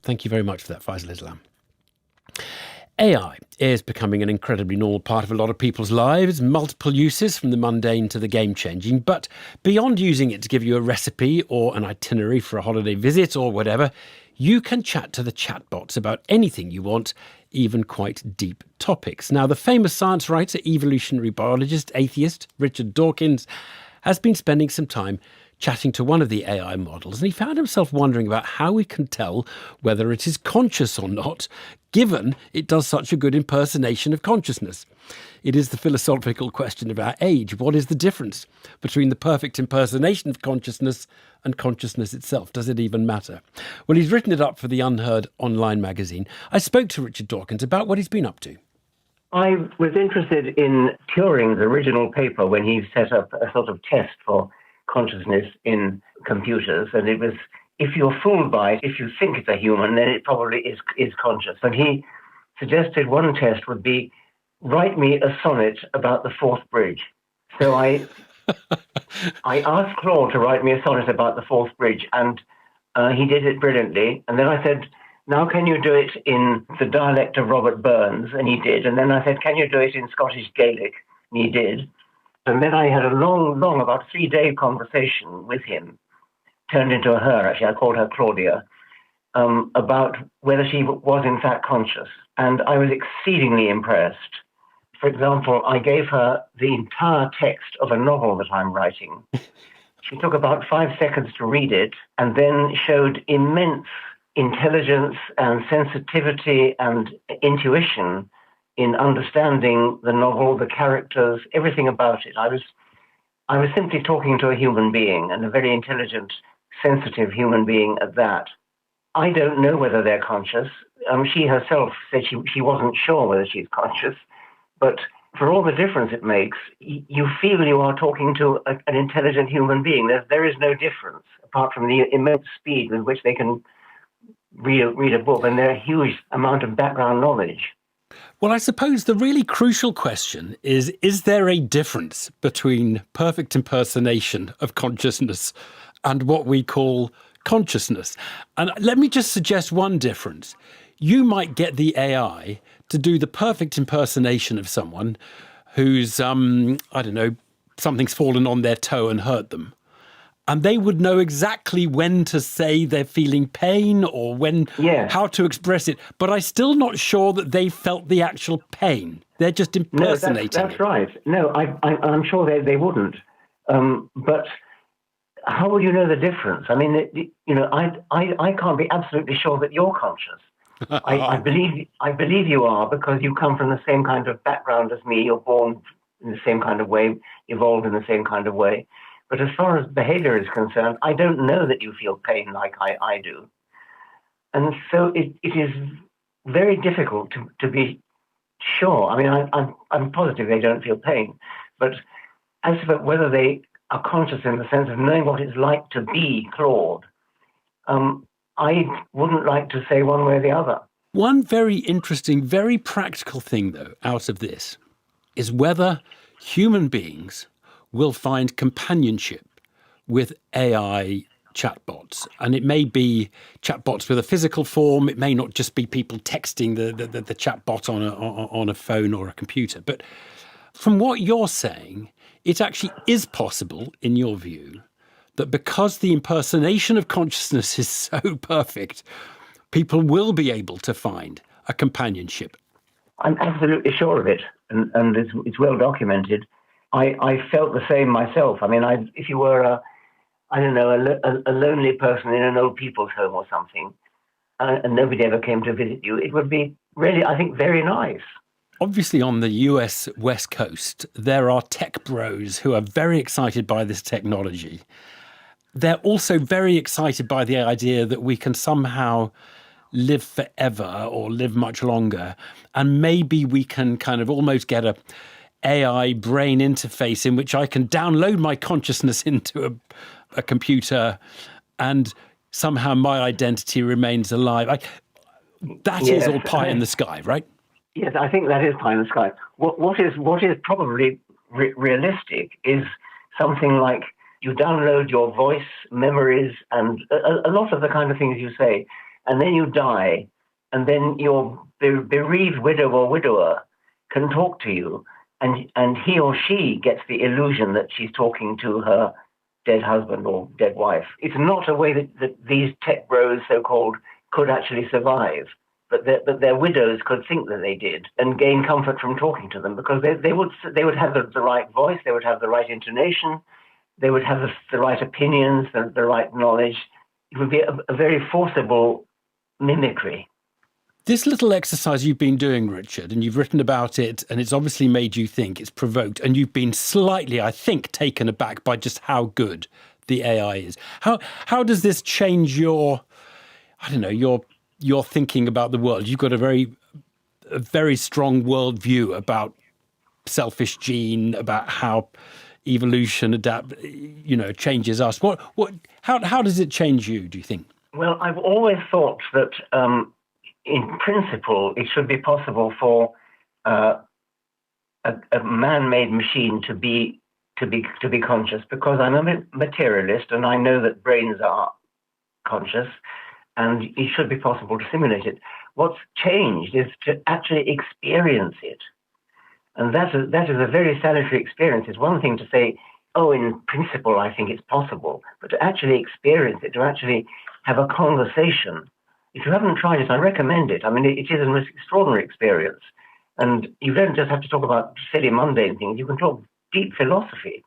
Thank you very much for that, Faisal Islam. AI is becoming an incredibly normal part of a lot of people's lives, multiple uses from the mundane to the game-changing. But beyond using it to give you a recipe or an itinerary for a holiday visit or whatever, you can chat to the chatbots about anything you want, even quite deep topics. Now, the famous science writer, evolutionary biologist, atheist, Richard Dawkins, has been spending some time chatting to one of the AI models, and he found himself wondering about how we can tell whether it is conscious or not, given it does such a good impersonation of consciousness. It is the philosophical question of our age. What is the difference between the perfect impersonation of consciousness and consciousness itself? Does it even matter? Well, he's written it up for the Unheard online magazine. I spoke to Richard Dawkins about what he's been up to. I was interested in Turing's original paper when he set up a sort of test for consciousness in computers, and it was, if you're fooled by it, if you think it's a human, then it probably is conscious. And he suggested one test would be, write me a sonnet about the Fourth Bridge. So I asked Claude to write me a sonnet about the Fourth Bridge, and he did it brilliantly. And then I said, now can you do it in the dialect of Robert Burns? And he did. And then I said, can you do it in Scottish Gaelic? And he did. And then I had a long, about 3-day conversation with him, turned into a her, actually, I called her Claudia, about whether she was in fact conscious. And I was exceedingly impressed. For example, I gave her the entire text of a novel that I'm writing. She took about 5 seconds to read it and then showed immense intelligence and sensitivity and intuition in understanding the novel, the characters, everything about it. I was simply talking to a human being, and a very intelligent, sensitive human being at that. I don't know whether they're conscious. She herself said she wasn't sure whether she's conscious, but for all the difference it makes, you feel you are talking to an intelligent human being. There is no difference, apart from the immense speed with which they can read a book and their huge amount of background knowledge. Well, I suppose the really crucial question is there a difference between perfect impersonation of consciousness and what we call consciousness? And let me just suggest one difference. You might get the AI to do the perfect impersonation of someone who's, I don't know, something's fallen on their toe and hurt them. And they would know exactly when to say they're feeling pain or how to express it. But I'm still not sure that they felt the actual pain. They're just impersonating. No, that's right. No, I'm sure they wouldn't. But how will you know the difference? I mean, I can't be absolutely sure that you're conscious. I believe you are, because you come from the same kind of background as me. You're born in the same kind of way, evolved in the same kind of way. But as far as behavior is concerned, I don't know that you feel pain like I do. And so it is very difficult to be sure. I mean, I'm positive they don't feel pain. But as for whether they are conscious in the sense of knowing what it's like to be Claude, I wouldn't like to say one way or the other. One very interesting, very practical thing, though, out of this is whether human beings will find companionship with AI chatbots. And it may be chatbots with a physical form. It may not just be people texting the chatbot on a phone or a computer. But from what you're saying, it actually is possible, in your view, that because the impersonation of consciousness is so perfect, people will be able to find a companionship. I'm absolutely sure of it, and it's well documented. I felt the same myself. I mean, if you were a lonely person in an old people's home or something, and nobody ever came to visit you, it would be really, I think, very nice. Obviously, on the US West Coast, there are tech bros who are very excited by this technology. They're also very excited by the idea that we can somehow live forever or live much longer. And maybe we can kind of almost get a AI brain interface in which I can download my consciousness into a computer and somehow my identity remains alive. That is all pie in the sky, right? Yes, I think that is pie in the sky. What is probably realistic is something like you download your voice, memories, and a lot of the kind of things you say, and then you die, and then your bereaved widow or widower can talk to you, and he or she gets the illusion that she's talking to her dead husband or dead wife. It's not a way that these tech bros, so-called, could actually survive. But their widows could think that they did and gain comfort from talking to them, because they would have the right voice, they would have the right intonation, they would have the right opinions, the right knowledge. It would be a very forcible mimicry. This little exercise you've been doing, Richard, and you've written about it, and it's obviously made you think, it's provoked, and you've been slightly, I think, taken aback by just how good the AI is. How does this change your thinking about the world? You've got a very strong worldview about selfish gene, about how evolution changes us. How does it change you, do you think? Well, I've always thought that in principle it should be possible for a man-made machine to be conscious, because I'm a materialist and I know that brains are conscious, and it should be possible to simulate it. What's changed is to actually experience it. And that is a very salutary experience. It's one thing to say, oh, in principle, I think it's possible, but to actually experience it, to actually have a conversation. If you haven't tried it, I recommend it. I mean, it is an extraordinary experience. And you don't just have to talk about silly, mundane things. You can talk deep philosophy.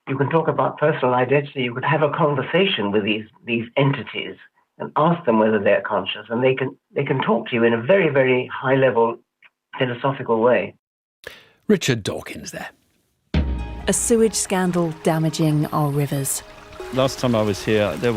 You can talk about personal identity. You could have a conversation with these entities and ask them whether they're conscious, and they can talk to you in a very, very high-level philosophical way. Richard Dawkins there. A sewage scandal damaging our rivers. Last time I was here, there was